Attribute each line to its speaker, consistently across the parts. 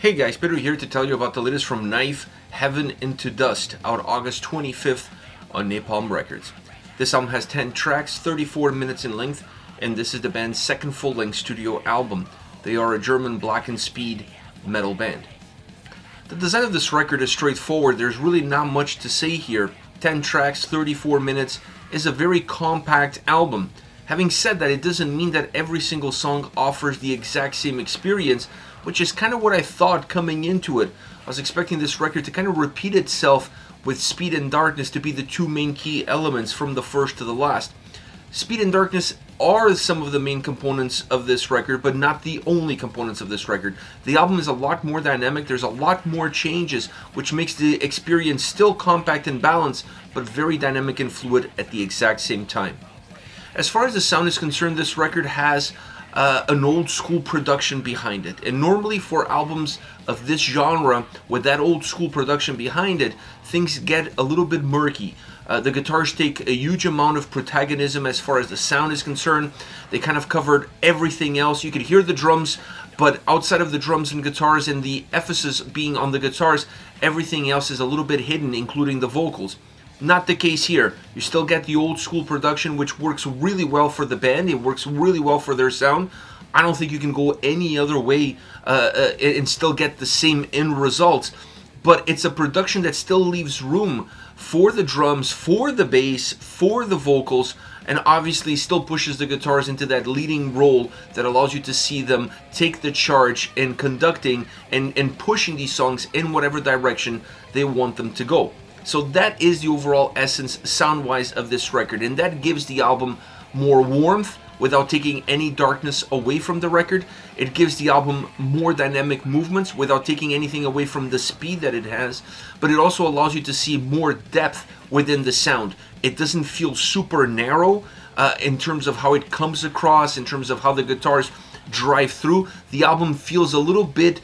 Speaker 1: Hey guys, Peter here to tell you about the latest from Knife, Heaven into Dust, out August 25th on Napalm Records. This album has 10 tracks, 34 minutes in length, and this is the band's second full-length studio album. They are a German black and speed metal band. The design of this record is straightforward. There's really not much to say here. 10 tracks, 34 minutes is a very compact album. Having said that, it doesn't mean that every single song offers the exact same experience, which is kind of what I thought coming into it. I was expecting this record to kind of repeat itself, with Speed and Darkness to be the two main key elements from the first to the last. Speed and Darkness are some of the main components of this record, but not the only components of this record. The album is a lot more dynamic, there's a lot more changes, which makes the experience still compact and balanced, but very dynamic and fluid at the exact same time. As far as the sound is concerned, this record has an old school production behind it. And normally for albums of this genre, with that old school production behind it, things get a little bit murky. The guitars take a huge amount of protagonism as far as the sound is concerned. They kind of covered everything else. You could hear the drums, but outside of the drums and guitars and the emphasis being on the guitars, everything else is a little bit hidden, including the vocals. Not the case here. You still get the old school production, which works really well for the band. It works really well for their sound. I don't think you can go any other way and still get the same end results. But it's a production that still leaves room for the drums, for the bass, for the vocals, and obviously still pushes the guitars into that leading role that allows you to see them take the charge in conducting and pushing these songs in whatever direction they want them to go. So that is the overall essence, sound-wise, of this record, and that gives the album more warmth without taking any darkness away from the record. It gives the album more dynamic movements without taking anything away from the speed that it has, but it also allows you to see more depth within the sound. It doesn't feel super narrow in terms of how it comes across, in terms of how the guitars drive through. The album feels a little bit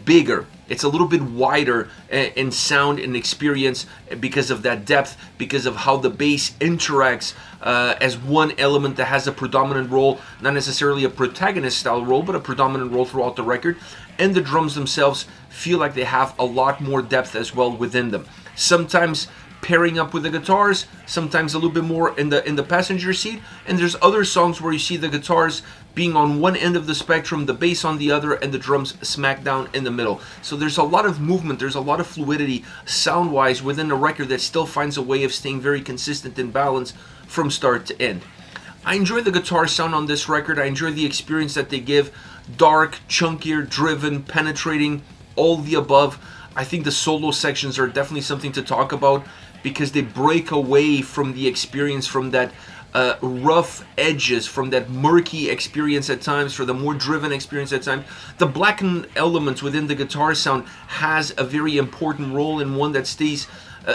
Speaker 1: bigger. It's a little bit wider in sound and experience because of that depth, because of how the bass interacts as one element that has a predominant role, not necessarily a protagonist style role, but a predominant role throughout the record. And the drums themselves feel like they have a lot more depth as well within them. Sometimes pairing up with the guitars, sometimes a little bit more in the passenger seat, and there's other songs where you see the guitars being on one end of the spectrum, the bass on the other, and the drums smack down in the middle. So there's a lot of movement, there's a lot of fluidity sound-wise within a record that still finds a way of staying very consistent and balanced from start to end. I enjoy the guitar sound on this record. I enjoy the experience that they give. Dark, chunkier, driven, penetrating, all the above. I think the solo sections are definitely something to talk about because they break away from the experience, from that rough edges, from that murky experience at times, for the more driven experience at times. The blackened elements within the guitar sound has a very important role, and one that stays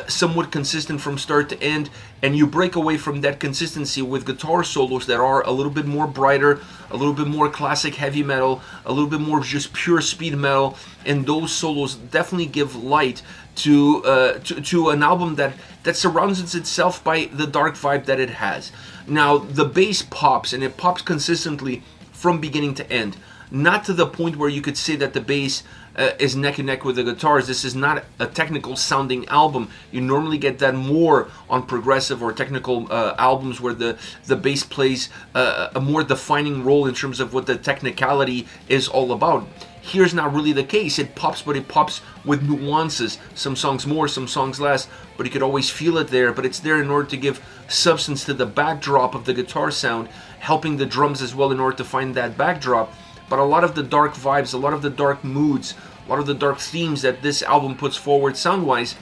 Speaker 1: somewhat consistent from start to end, and you break away from that consistency with guitar solos that are a little bit more brighter, a little bit more classic heavy metal, a little bit more just pure speed metal, and those solos definitely give light to an album that surrounds itself by the dark vibe that it has. Now, the bass pops, and it pops consistently from beginning to end. Not to the point where you could say that the bass is neck and neck with the guitars. This is not a technical sounding album. You normally get that more on progressive or technical albums where the bass plays a more defining role in terms of what the technicality is all about. Here's not really the case. It pops, but it pops with nuances. Some songs more, some songs less, but you could always feel it there. But it's there in order to give substance to the backdrop of the guitar sound, helping the drums as well in order to find that backdrop. But a lot of the dark vibes, a lot of the dark moods, a lot of the dark themes that this album puts forward sound-wise,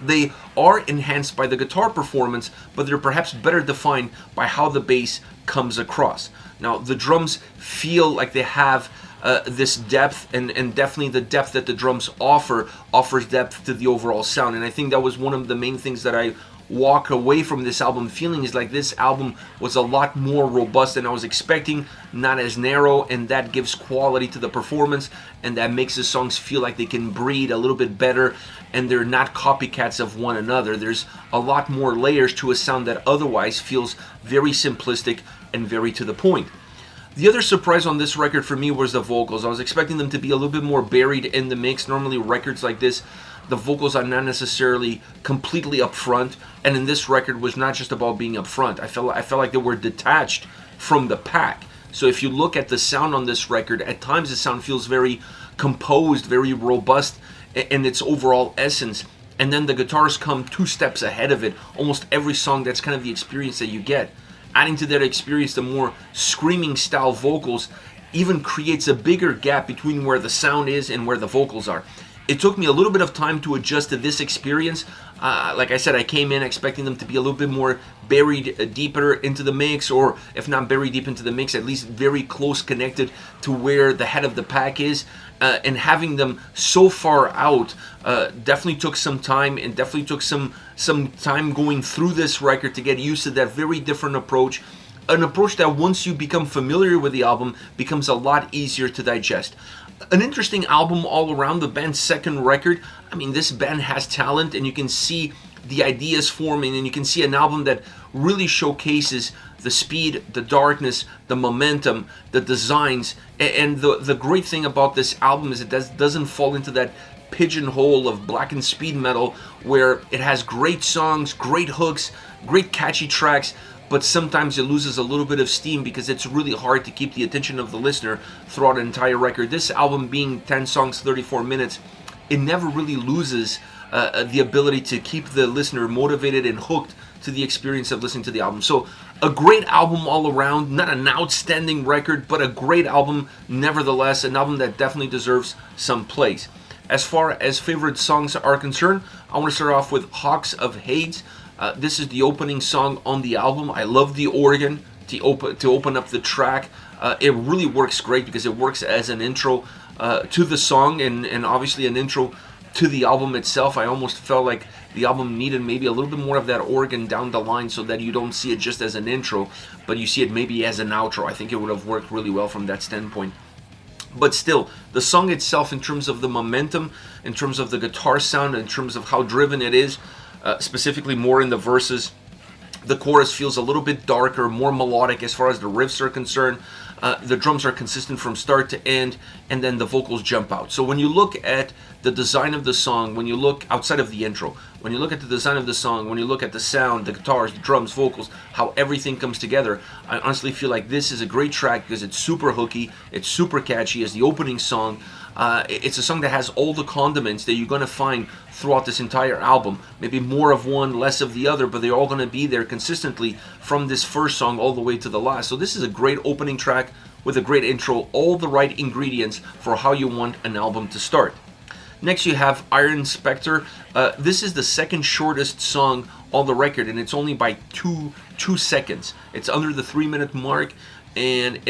Speaker 1: they are enhanced by the guitar performance, but they're perhaps better defined by how the bass comes across. Now, the drums feel like they have this depth, and definitely the depth that the drums offers depth to the overall sound. And I think that was one of the main things that I walk away from this album feeling, is like this album was a lot more robust than I was expecting, not as narrow, and that gives quality to the performance, and that makes the songs feel like they can breathe a little bit better, and they're not copycats of one another. There's a lot more layers to a sound that otherwise feels very simplistic and very to the point. The other surprise on this record for me was the vocals. I was expecting them to be a little bit more buried in the mix. Normally records like this, the vocals are not necessarily completely up front, and in this record was not just about being up front. I felt like they were detached from the pack. So if you look at the sound on this record, at times the sound feels very composed, very robust in its overall essence. And then the guitars come 2 steps ahead of it. Almost every song, that's kind of the experience that you get. Adding to that experience, the more screaming style vocals even creates a bigger gap between where the sound is and where the vocals are. It took me a little bit of time to adjust to this experience. Like I said, I came in expecting them to be a little bit more buried deeper into the mix, or if not buried deep into the mix, at least very close connected to where the head of the pack is. And having them so far out definitely took some time, and definitely took some time going through this record to get used to that very different approach. An approach that once you become familiar with the album becomes a lot easier to digest. An interesting album all around, the band's second record. I mean, this band has talent, and you can see the ideas forming, and you can see an album that really showcases the speed, the darkness, the momentum, the designs. And the great thing about this album is it doesn't fall into that pigeonhole of black and speed metal, where it has great songs, great hooks, great catchy tracks, but sometimes it loses a little bit of steam because it's really hard to keep the attention of the listener throughout an entire record. This album being 10 songs, 34 minutes, it never really loses the ability to keep the listener motivated and hooked to the experience of listening to the album. So a great album all around, not an outstanding record, but a great album nevertheless, an album that definitely deserves some place. As far as favorite songs are concerned, I want to start off with Hawks of Hades. This is the opening song on the album. I love the organ to open up the track. It really works great because it works as an intro to the song, and obviously an intro to the album itself. I almost felt like the album needed maybe a little bit more of that organ down the line, so that you don't see it just as an intro, but you see it maybe as an outro. I think it would have worked really well from that standpoint. But still, the song itself, in terms of the momentum, in terms of the guitar sound, in terms of how driven it is, specifically more in the verses, the chorus feels a little bit darker, more melodic as far as the riffs are concerned. The drums are consistent from start to end, and then the vocals jump out. So when you look at the design of the song, when you look outside of the intro, when you look at the design of the song, when you look at the sound, the guitars, the drums, vocals, how everything comes together, I honestly feel like this is a great track because it's super hooky, it's super catchy as the opening song. It's a song that has all the condiments that you're going to find throughout this entire album. Maybe more of one, less of the other, but they're all going to be there consistently from this first song all the way to the last. So this is a great opening track with a great intro, all the right ingredients for how you want an album to start. Next you have Iron Spectre. This is the second shortest song on the record, and it's only by two seconds. It's under the 3-minute mark, and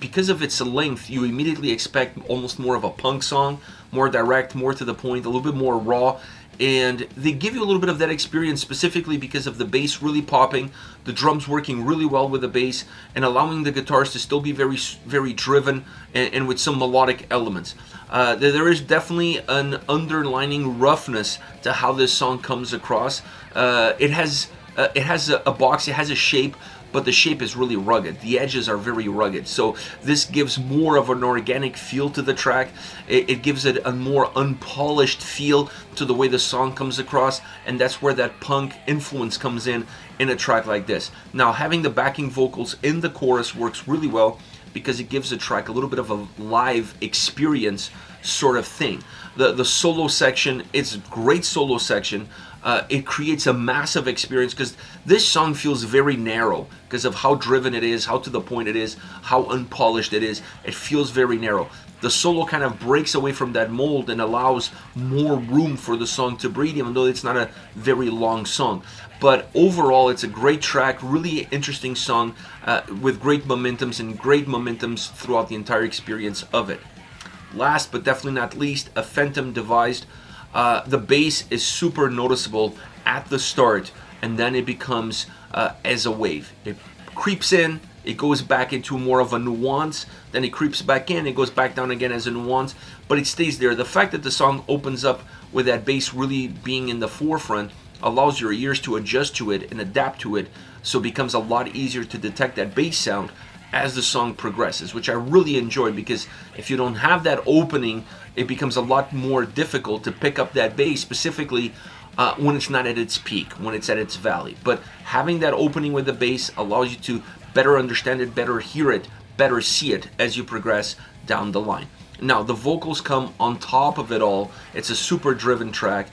Speaker 1: because of its length, you immediately expect almost more of a punk song, more direct, more to the point, a little bit more raw. And they give you a little bit of that experience specifically because of the bass really popping, the drums working really well with the bass, and allowing the guitars to still be very, very driven and with some melodic elements. There is definitely an underlining roughness to how this song comes across. It has a box, it has a shape, but the shape is really rugged. The edges are very rugged. So this gives more of an organic feel to the track. It gives it a more unpolished feel to the way the song comes across, and that's where that punk influence comes in a track like this. Now, having the backing vocals in the chorus works really well because it gives the track a little bit of a live experience sort of thing. The solo section, it's a great solo section. It creates a massive experience because this song feels very narrow because of how driven it is, how to the point it is, how unpolished it is. It feels very narrow. The solo kind of breaks away from that mold and allows more room for the song to breathe, even though it's not a very long song. But overall, it's a great track, really interesting song with great momentums throughout the entire experience of it. Last but definitely not least, a Phantom Devised. The bass is super noticeable at the start, and then it becomes as a wave. It creeps in, it goes back into more of a nuance, then it creeps back in, it goes back down again as a nuance, but it stays there. The fact that the song opens up with that bass really being in the forefront allows your ears to adjust to it and adapt to it, so it becomes a lot easier to detect that bass sound as the song progresses, which I really enjoy, because if you don't have that opening, it becomes a lot more difficult to pick up that bass, specifically when it's not at its peak, when it's at its valley. But having that opening with the bass allows you to better understand it, better hear it, better see it as you progress down the line. Now, the vocals come on top of it all. It's a super driven track.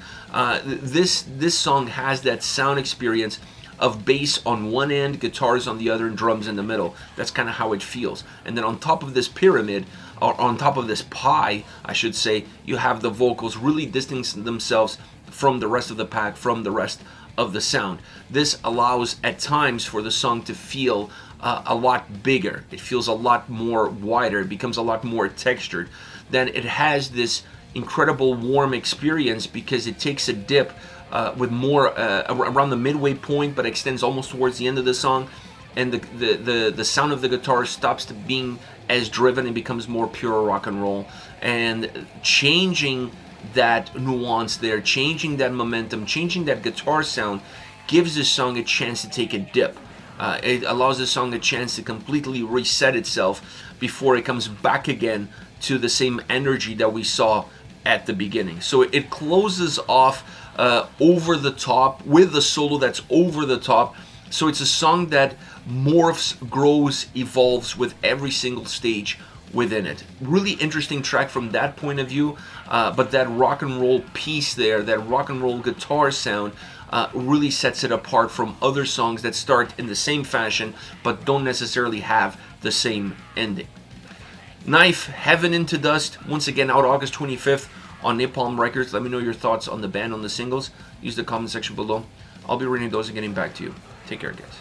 Speaker 1: This song has that sound experience of bass on one end, guitars on the other, and drums in the middle. That's kind of how it feels. And then on top of this pyramid, or on top of this pie, I should say, you have the vocals really distancing themselves from the rest of the pack, from the rest of the sound. This allows at times for the song to feel a lot bigger. It feels a lot more wider. It becomes a lot more textured. Then it has this incredible warm experience because it takes a dip with more around the midway point, but extends almost towards the end of the song, and the sound of the guitar stops to being as driven and becomes more pure rock and roll, and changing that nuance there, changing that momentum, changing that guitar sound, gives this song a chance to take a dip. It allows the song a chance to completely reset itself before it comes back again to the same energy that we saw at the beginning. So it closes off over the top with the solo that's over the top. So it's a song that morphs, grows, evolves with every single stage within it. Really interesting track from that point of view, but that rock and roll piece there, that rock and roll guitar sound, really sets it apart from other songs that start in the same fashion but don't necessarily have the same ending. Knife, Heaven into Dust, once again out August 25th on Napalm Records. Let me know your thoughts on the band, on the singles. Use the comment section below. I'll be reading those and getting back to you. Take care, guys.